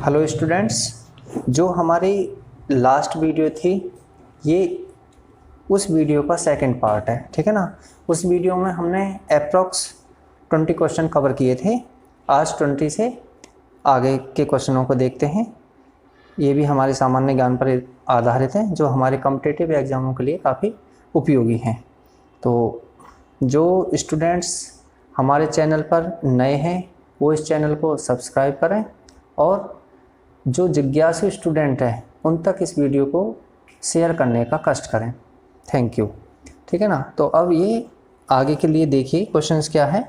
Hello students, जो हमारी last video थी ये उस वीडियो का सेकंड पार्ट है, ठीक है ना। उस वीडियो में हमने अप्रॉक्स 20 क्वेश्चन कवर किए थे। आज 20 से आगे के क्वेश्चनों को देखते हैं। ये भी हमारे सामान्य ज्ञान पर आधारित हैं, जो हमारे कॉम्पिटिटिव एग्ज़ामों के लिए काफ़ी उपयोगी हैं। तो जो स्टूडेंट्स हमारे चैनल पर नए हैं वो इस चैनल को सब्सक्राइब करें और जो जिज्ञासु स्टूडेंट हैं उन तक इस वीडियो को शेयर करने का कष्ट करें। थैंक यू, ठीक है ना। तो अब ये आगे के लिए देखिए क्वेश्चंस क्या है।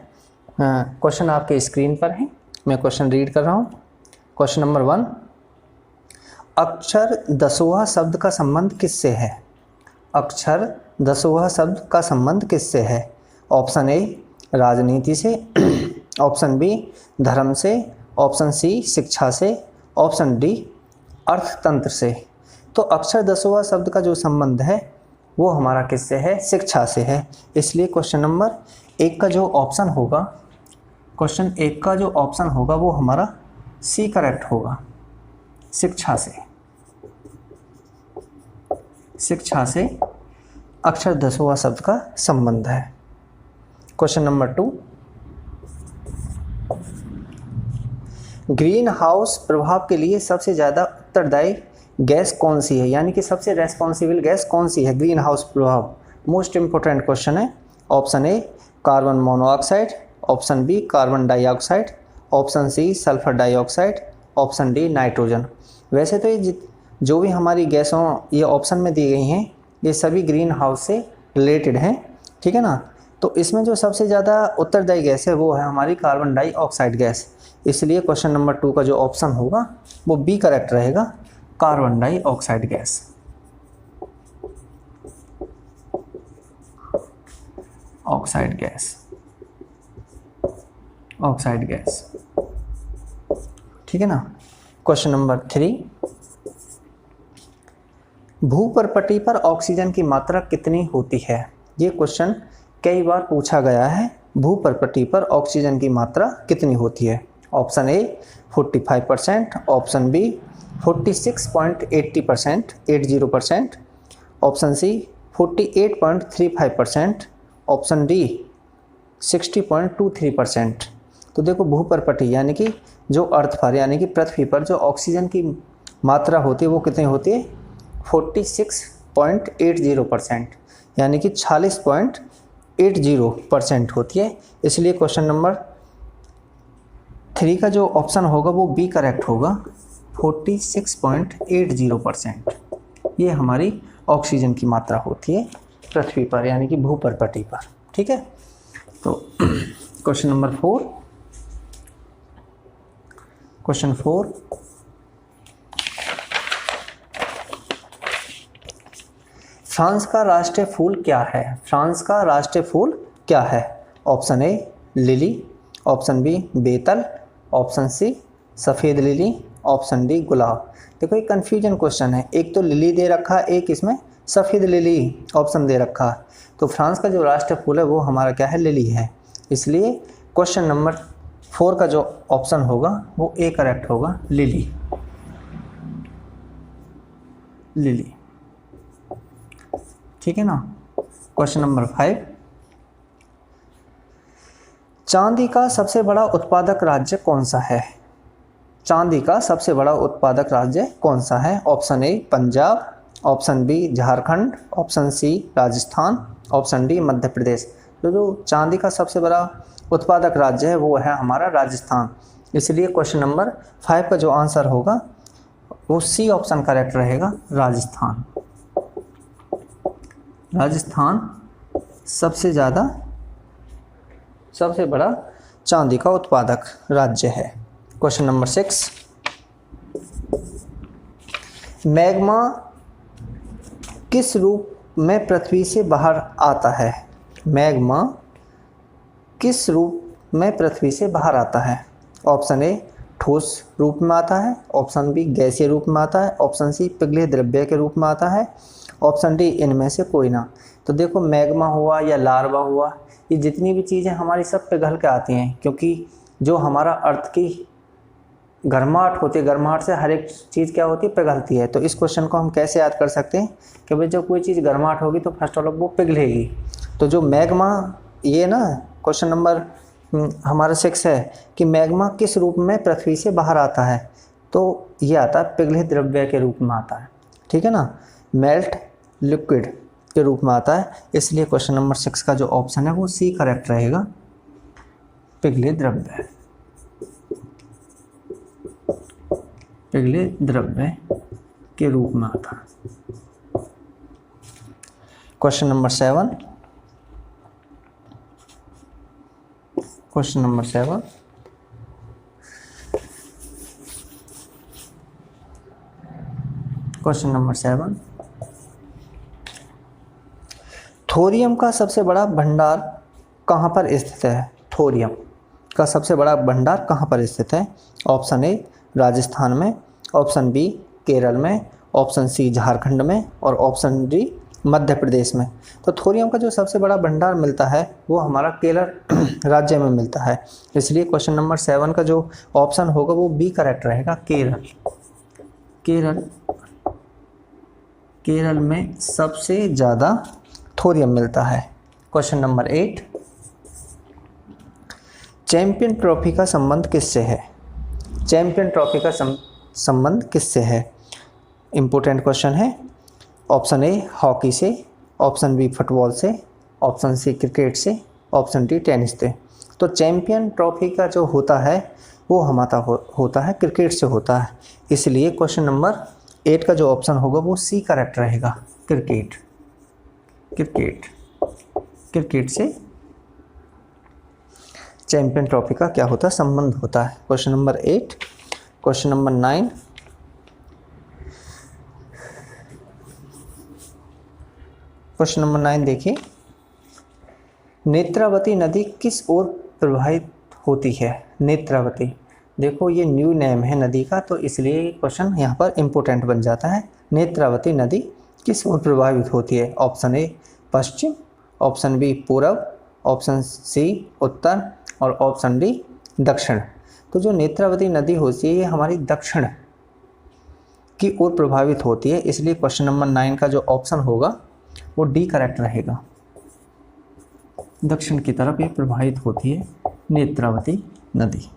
क्वेश्चन आपके स्क्रीन पर है, मैं क्वेश्चन रीड कर रहा हूँ। क्वेश्चन नंबर 1, अक्षर 10वां शब्द का संबंध किससे है? अक्षर 10वां शब्द का संबंध किससे है? ऑप्शन ए राजनीति से, ऑप्शन बी धर्म से, ऑप्शन सी शिक्षा से, ऑप्शन डी अर्थतंत्र से। तो अक्षर 10वां शब्द का जो संबंध है वो हमारा किससे है? शिक्षा से है। इसलिए क्वेश्चन नंबर 1 का जो ऑप्शन होगा, क्वेश्चन 1 का जो ऑप्शन होगा वो हमारा सी करेक्ट होगा। शिक्षा से, शिक्षा से अक्षर 10वां शब्द का संबंध है। क्वेश्चन नंबर 2, ग्रीन हाउस प्रभाव के लिए सबसे ज़्यादा उत्तरदायी गैस कौन सी है? यानी कि सबसे रेस्पॉन्सिबल गैस कौन सी है ग्रीन हाउस प्रभाव? मोस्ट इंपॉर्टेंट क्वेश्चन है। Option A carbon monoxide, option B carbon dioxide, option C sulphur dioxide, option D nitrogen. वैसे तो ये जो भी हमारी गैसों ये ऑप्शन में दी गई हैं ये सभी ग्रीन हाउस से रिलेटेड हैं, ठीक है ना। तो इसमें जो सबसे ज़्यादा उत्तरदायी गैस है वो है हमारी कार्बन डाइऑक्साइड गैस। इसलिए क्वेश्चन नंबर 2 का जो ऑप्शन होगा वो बी करेक्ट रहेगा, carbon dioxide gas. Oxide gas, oxide gas, ठीक है ना। क्वेश्चन नंबर 3, भूपर्पटी पर ऑक्सीजन की मात्रा कितनी होती है? ये क्वेश्चन कई बार पूछा गया है। भूपर्पटी पर ऑक्सीजन की मात्रा कितनी होती है? Option A 45%, option B 46.80%, 80%, option C 48.35%, option D 60.23%। तो देखो भूपर्पटी यानी कि जो अर्थ पर यानी कि पृथ्वी पर जो ऑक्सीजन की मात्रा होती है वो कितनी होती है? 46.80%, यानी कि 46.80% होती है। इसलिए क्वेश्चन नंबर 3 का जो ऑप्शन होगा वो बी करेक्ट होगा, 46.80%। ये हमारी ऑक्सीजन की मात्रा होती है पृथ्वी पर यानी कि भूपर्पटी पर, ठीक है। तो क्वेश्चन नंबर 4, क्वेश्चन 4, फ्रांस का राष्ट्रीय फूल क्या है? फ्रांस का राष्ट्रीय फूल क्या है? Option A lily, option B बेतल, ऑप्शन सी सफ़ेद लिली, ऑप्शन डी गुलाब। देखो ये कन्फ्यूजन क्वेश्चन है, एक तो लिली दे रखा है, एक इसमें सफ़ेद लिली ऑप्शन दे रखा है। तो फ्रांस का जो राष्ट्रीय फूल है वो हमारा क्या है? लिली है। इसलिए क्वेश्चन नंबर 4 का जो ऑप्शन होगा वो ए करेक्ट होगा, लिली, लिली, ठीक है ना। क्वेश्चन नंबर 5, चांदी का सबसे बड़ा उत्पादक राज्य कौन सा है? चांदी का सबसे बड़ा उत्पादक राज्य कौन सा है? Option A Punjab, option B Jharkhand, option C Rajasthan, option D Madhya Pradesh. तो जो चांदी का सबसे बड़ा उत्पादक राज्य है वो है हमारा राजस्थान। इसलिए क्वेश्चन नंबर 5 का जो आंसर होगा वो सी ऑप्शन करेक्ट रहेगा, राजस्थान। राजस्थान सबसे बड़ा चांदी का उत्पादक राज्य है। क्वेश्चन नंबर 6, मैग्मा किस रूप में पृथ्वी से बाहर आता है? मैग्मा किस रूप में पृथ्वी से बाहर आता है? ऑप्शन ए ठोस रूप में आता है, ऑप्शन बी गैसीय रूप में आता है, ऑप्शन सी पिघले द्रव्य के रूप में आता है, ऑप्शन डी इनमें से कोई ना। तो देखो मैग्मा हुआ या लार्वा हुआ, ये जितनी भी चीज़ें हमारी सब पिघल के आती हैं, क्योंकि जो हमारा अर्थ की गर्माहट होती है, गर्माहट से हर एक चीज़ क्या होती है, पिघलती है। तो इस क्वेश्चन को हम कैसे याद कर सकते हैं कि भाई जब कोई चीज़ गर्माहट होगी तो फर्स्ट ऑफ ऑल वो पिघलेगी। तो जो मैग्मा, ये ना क्वेश्चन नंबर हमारा 6 है कि मैग्मा किस रूप में पृथ्वी से बाहर आता है, तो ये आता है पिघले द्रव्य के रूप में आता है, ठीक है ना, मेल्ट लिक्विड के रूप में आता है। इसलिए क्वेश्चन नंबर 6 का जो ऑप्शन है वो सी करेक्ट रहेगा, पिघले द्रव्य, पिघले द्रव्य के रूप में आता है। Question number 7, question number 7, question number 7, thorium का सबसे बड़ा भंडार कहाँ पर स्थित है? थोरियम का सबसे बड़ा भंडार कहाँ पर स्थित है? ऑप्शन ए राजस्थान में, ऑप्शन बी केरल में, ऑप्शन सी झारखंड में और ऑप्शन डी मध्य प्रदेश में। तो थोरियम का जो सबसे बड़ा भंडार मिलता है वो हमारा केरल राज्य में मिलता है। इसलिए क्वेश्चन नंबर 7 का जो ऑप्शन होगा वो बी करेक्ट रहेगा, केरल। केरल, केरल में सबसे ज़्यादा थोरियम मिलता है। क्वेश्चन नंबर 8, चैंपियन ट्रॉफी का संबंध किससे है? चैंपियन ट्रॉफी का संबंध किससे है? इम्पोर्टेंट क्वेश्चन है। ऑप्शन ए हॉकी से, ऑप्शन बी फुटबॉल से, ऑप्शन सी क्रिकेट से, ऑप्शन डी टेनिस से। तो चैंपियन ट्रॉफी का जो होता है वो हमारा होता है क्रिकेट से होता है। इसलिए क्वेश्चन नंबर 8 का जो ऑप्शन होगा वो सी करेक्ट रहेगा, क्रिकेट। क्रिकेट, क्रिकेट से चैंपियन ट्रॉफी का क्या होता है, संबंध होता है। Question number 8, question number 9, question number 9 देखिए, नेत्रावती नदी किस ओर प्रवाहित होती है? नेत्रावती, देखो ये न्यू नेम है नदी का, तो इसलिए क्वेश्चन यहाँ पर इम्पोर्टेंट बन जाता है। नेत्रावती नदी किस ओर प्रभावित होती है? ऑप्शन ए पश्चिम, ऑप्शन बी पूर्व, ऑप्शन सी उत्तर और ऑप्शन डी दक्षिण। तो जो नेत्रावती नदी होती है ये हमारी दक्षिण की ओर प्रभावित होती है। इसलिए क्वेश्चन नंबर 9 का जो ऑप्शन होगा वो डी करेक्ट रहेगा, दक्षिण की तरफ ये प्रभावित होती है नेत्रावती नदी।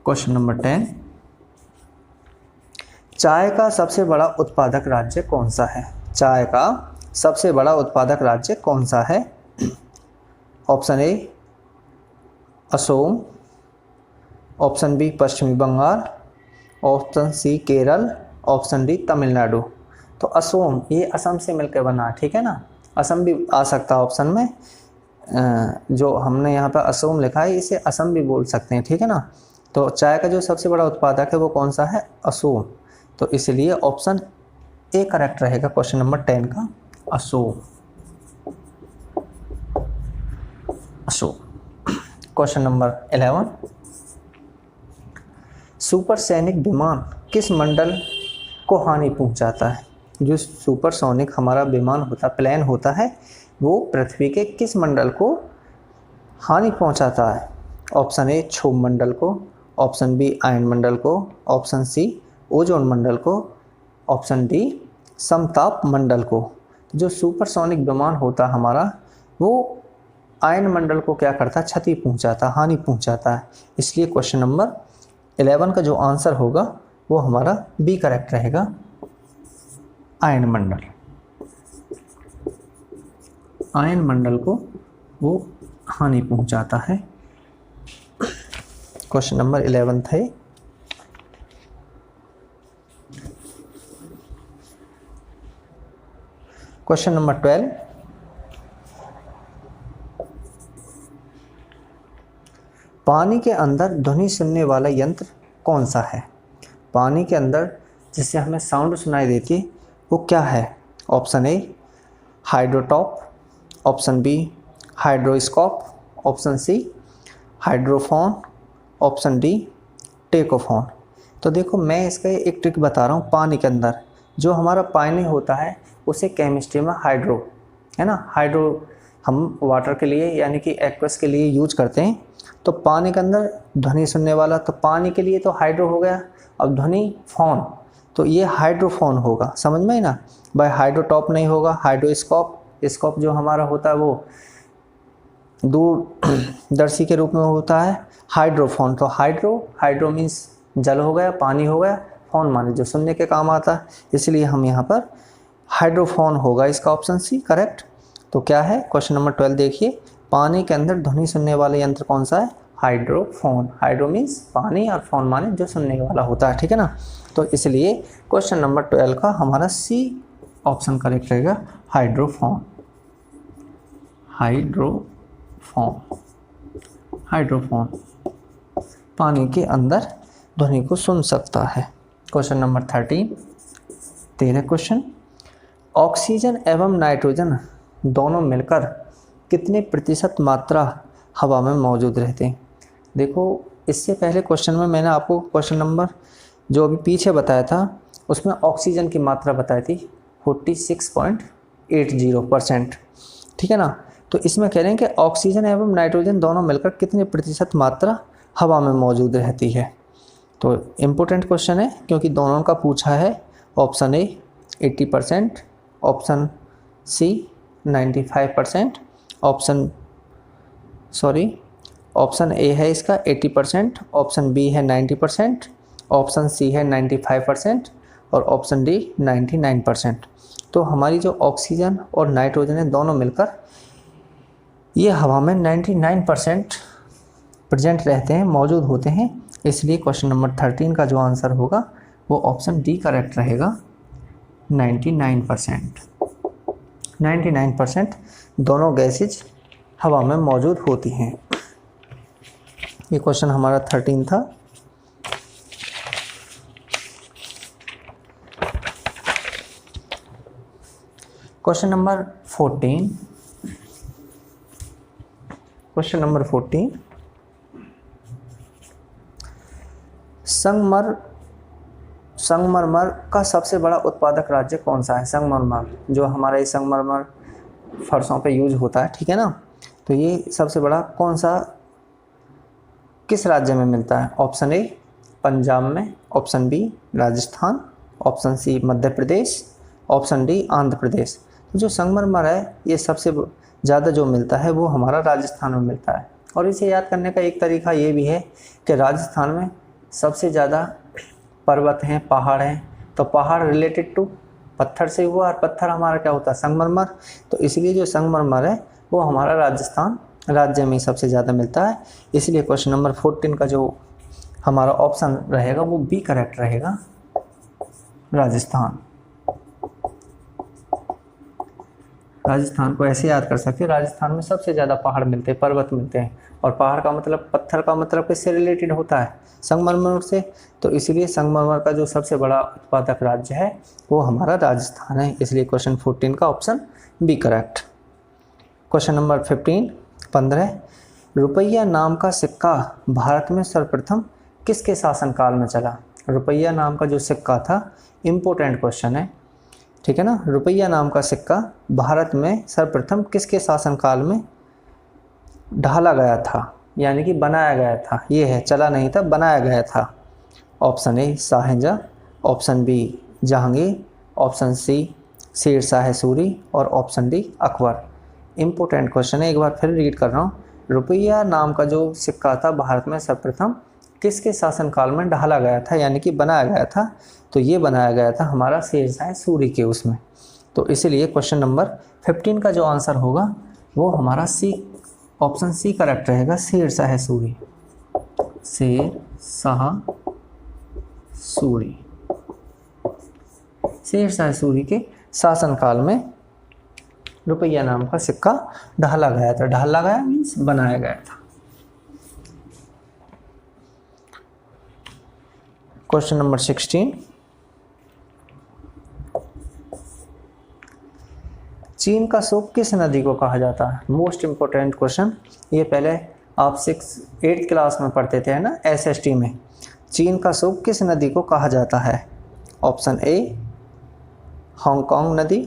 क्वेश्चन नंबर 10, चाय का सबसे बड़ा उत्पादक राज्य कौन सा है? चाय का सबसे बड़ा उत्पादक राज्य कौन सा है? Option A Asom, option B पश्चिमी Bengal, option C Kerala, option D Tamil Nadu. तो असोम ये असम से मिलकर बना, ठीक है ना, असम भी आ सकता है ऑप्शन में। जो हमने यहाँ पर असोम लिखा है इसे असम भी बोल सकते हैं, ठीक है ना। तो चाय का जो सबसे बड़ा उत्पादक है वो कौन सा है? असोम। तो इसलिए ऑप्शन ए करेक्ट रहेगा क्वेश्चन नंबर 10 का, Asom, Asom. Question number 11, supersonic विमान किस मंडल को हानि पहुंचाता है? जो सुपरसोनिक हमारा विमान होता, प्लेन होता है, वो पृथ्वी के किस मंडल को हानि पहुंचाता है? ऑप्शन ए क्षोभ मंडल को, ऑप्शन बी आयन मंडल को, ऑप्शन सी ओजोन मंडल को, ऑप्शन डी समताप मंडल को। जो सुपरसोनिक विमान होता हमारा वो आयन मंडल को क्या करता है? क्षति पहुंचाता, हानि पहुंचाता है। इसलिए क्वेश्चन नंबर 11 का जो आंसर होगा वो हमारा बी करेक्ट रहेगा, आयन मंडल। आयन मंडल को वो हानि पहुंचाता है। क्वेश्चन नंबर 11 थे। क्वेश्चन नंबर 12, पानी के अंदर ध्वनि सुनने वाला यंत्र कौन सा है? पानी के अंदर जिससे हमें साउंड सुनाई देती है वो क्या है? Option A hydrotop, option B hydroscope, option C hydrophone, option D tecophone. तो देखो मैं इसका एक ट्रिक बता रहा हूँ। पानी के अंदर जो हमारा पानी होता है उसे केमिस्ट्री में हाइड्रो है ना, हम वाटर के लिए यानी कि एक्वस के लिए यूज करते हैं। तो पानी के अंदर ध्वनि सुनने वाला, तो पानी के लिए तो हाइड्रो हो गया। अब ध्वनि फोन, तो ये हाइड्रोफोन होगा, समझ में ही ना भाई। हाइड्रोटॉप नहीं होगा, हाइड्रोस्कोप, स्कोप जो हमारा होता है वो दूरदर्शी के रूप में होता है। हाइड्रोफोन, तो हाइड्रो मीन्स जल हो गया, पानी हो गया, फोन माने जो सुनने के काम आता है, इसलिए हम यहाँ पर हाइड्रोफोन होगा इसका ऑप्शन सी करेक्ट। तो क्या है क्वेश्चन नंबर 12 देखिए, पानी के अंदर ध्वनि सुनने वाला यंत्र कौन सा है? हाइड्रोफोन। हाइड्रो मीन्स पानी और फोन माने जो सुनने वाला होता है, ठीक है ना। तो इसलिए क्वेश्चन नंबर 12 का हमारा सी ऑप्शन करेक्ट रहेगा, हाइड्रोफोन। हाइड्रोफोन पानी के अंदर ध्वनि को सुन सकता है। क्वेश्चन नंबर 13 क्वेश्चन, ऑक्सीजन एवं नाइट्रोजन दोनों मिलकर कितने प्रतिशत मात्रा हवा में मौजूद रहते हैं? देखो इससे पहले क्वेश्चन में मैंने आपको क्वेश्चन नंबर जो अभी पीछे बताया था उसमें ऑक्सीजन की मात्रा बताई थी 46.80%, ठीक है ना। तो इसमें कह रहे हैं कि ऑक्सीजन एवं नाइट्रोजन दोनों मिलकर कितने प्रतिशत मात्रा हवा में मौजूद रहती है। तो इम्पोर्टेंट क्वेश्चन है क्योंकि दोनों का पूछा है। Option A 80%, option C 95%, option A है इसका 80%, ऑप्शन बी है 90%, ऑप्शन सी है 95% और ऑप्शन डी 99%। तो हमारी जो ऑक्सीजन और नाइट्रोजन है दोनों मिलकर ये हवा में 99% प्रेजेंट रहते हैं, मौजूद होते हैं। इसलिए क्वेश्चन नंबर 13 का जो आंसर होगा वो ऑप्शन डी करेक्ट रहेगा, 99% दोनों गैसेज हवा में मौजूद होती हैं। ये क्वेश्चन हमारा 13 था। क्वेश्चन नंबर 14, संगमरमर का सबसे बड़ा उत्पादक राज्य कौन सा है? संगमरमर जो हमारा ये संगमरमर फर्शों पे यूज होता है, ठीक है ना। तो ये सबसे बड़ा कौन सा किस राज्य में मिलता है? ऑप्शन ए पंजाब में, option B Rajasthan, option C Madhya Pradesh, option D Andhra Pradesh. तो जो संगमरमर है ये सबसे ज़्यादा जो मिलता है वो हमारा राजस्थान में मिलता है। और इसे याद करने का एक तरीका ये भी है कि राजस्थान में सबसे ज़्यादा पर्वत हैं, पहाड़ हैं। तो पहाड़ रिलेटेड टू पत्थर से हुआ और पत्थर हमारा क्या होता है? संगमरमर। तो इसलिए जो संगमरमर है वो हमारा राजस्थान राज्य में सबसे ज़्यादा मिलता है। इसलिए क्वेश्चन नंबर 14 का जो हमारा ऑप्शन रहेगा वो बी करेक्ट रहेगा, राजस्थान। राजस्थान को ऐसे याद कर सकते हैं, राजस्थान में सबसे ज़्यादा पहाड़ मिलते हैं, पर्वत मिलते हैं। और पहाड़ का मतलब, पत्थर का मतलब किससे रिलेटेड होता है? संगमरमर से। तो इसलिए संगमरमर का जो सबसे बड़ा उत्पादक राज्य है वो हमारा राजस्थान है। इसलिए क्वेश्चन 14 का option B correct. Question number 15 रुपया नाम का सिक्का भारत में सर्वप्रथम किसके शासनकाल में चला? रुपया नाम का जो सिक्का था, इम्पोर्टेंट क्वेश्चन है, ठीक है ना। रुपया नाम का सिक्का भारत में सर्वप्रथम किसके शासनकाल में ढाला गया था, यानी कि बनाया गया था? ये है, चला नहीं था, बनाया गया था। Option A Shahjahan, option B Jahangir, option C Sher Shah Suri और option D Akbar. Important question है, एक बार फिर रीड कर रहा हूँ। रुपया नाम का जो सिक्का था भारत में सर्वप्रथम किसके शासनकाल में ढाला गया था, यानी कि बनाया गया था? तो ये बनाया गया था हमारा शेर शाह सूरी के उसमें। तो इसीलिए क्वेश्चन नंबर 15 का जो आंसर होगा वो हमारा सी, ऑप्शन सी करेक्ट रहेगा, शेर शाह सूरी। शेर शाह सूरी, शेर शाह सूरी के शासनकाल में रुपया नाम का सिक्का ढाला गया था। ढाला गया मीन्स बनाया गया था। क्वेश्चन नंबर 16, चीन का सूप किस नदी को कहा जाता है? Most important question. ये पहले आप 8th क्लास में पढ़ते थे ना, SST में। चीन का सूप किस नदी को कहा जाता है? ऑप्शन ए हांगकांग नदी,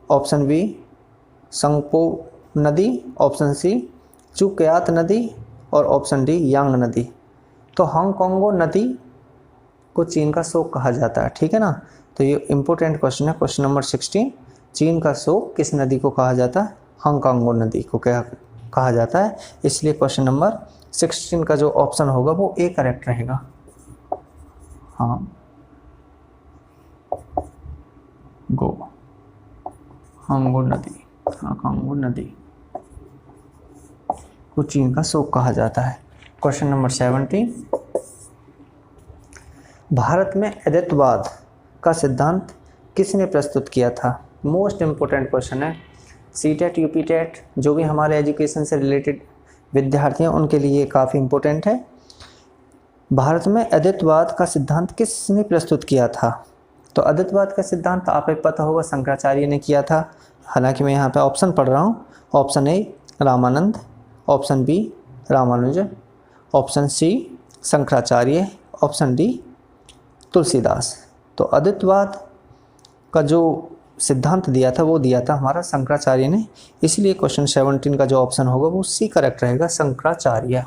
ऑप्शन बी संगपो नदी, ऑप्शन सी चुक्यात नदी और ऑप्शन डी यांग नदी। तो हांगकांगो नदी को चीन का शोक कहा जाता है, ठीक है ना। तो ये इंपॉर्टेंट क्वेश्चन है, क्वेश्चन नंबर 16। चीन का शोक किस नदी को कहा जाता है? हांगकांगो नदी को क्या कहा जाता है। इसलिए क्वेश्चन नंबर 16 का जो ऑप्शन होगा वो ए करेक्ट रहेगा। हाँ हांगकांगो नदी को चीन का शोक कहा जाता है। क्वेश्चन नंबर 17, भारत में अद्वैतवाद का सिद्धांत किसने प्रस्तुत किया था? मोस्ट इम्पोर्टेंट क्वेश्चन है, सीटेट यूपीटेट जो भी हमारे एजुकेशन से रिलेटेड विद्यार्थी हैं उनके लिए काफ़ी इम्पोर्टेंट है। भारत में अद्वैतवाद का सिद्धांत किसने प्रस्तुत किया था? तो अद्वैतवाद का सिद्धांत आपको पता होगा शंकराचार्य ने किया था। हालांकि मैं यहाँ पे ऑप्शन पढ़ रहा हूँ। Option A Ramanand, option B Ramanuj, option C Shankaracharya, option D Tulsidas. तो अद्वैतवाद का जो सिद्धांत दिया था वो दिया था हमारा शंकराचार्य ने। इसलिए क्वेश्चन 17 का जो ऑप्शन होगा वो सी करेक्ट रहेगा, शंकराचार्य।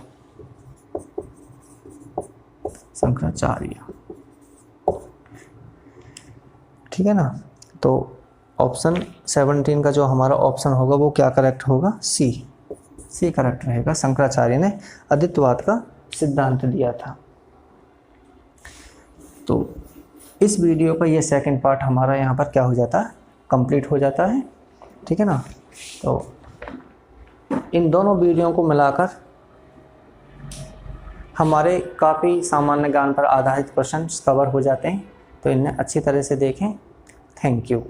ठीक है ना। तो ऑप्शन 17 का जो हमारा ऑप्शन होगा वो क्या करेक्ट होगा? सी करेक्ट रहेगा। शंकराचार्य ने अद्वैतवाद का सिद्धांत दिया था। तो इस वीडियो का ये सेकंड पार्ट हमारा यहाँ पर क्या हो जाता है? कंप्लीट हो जाता है, ठीक है ना। तो इन दोनों वीडियो को मिलाकर हमारे काफ़ी सामान्य ज्ञान पर आधारित क्वेश्चन कवर हो जाते हैं। तो इन्हें अच्छी तरह से देखें। Thank you.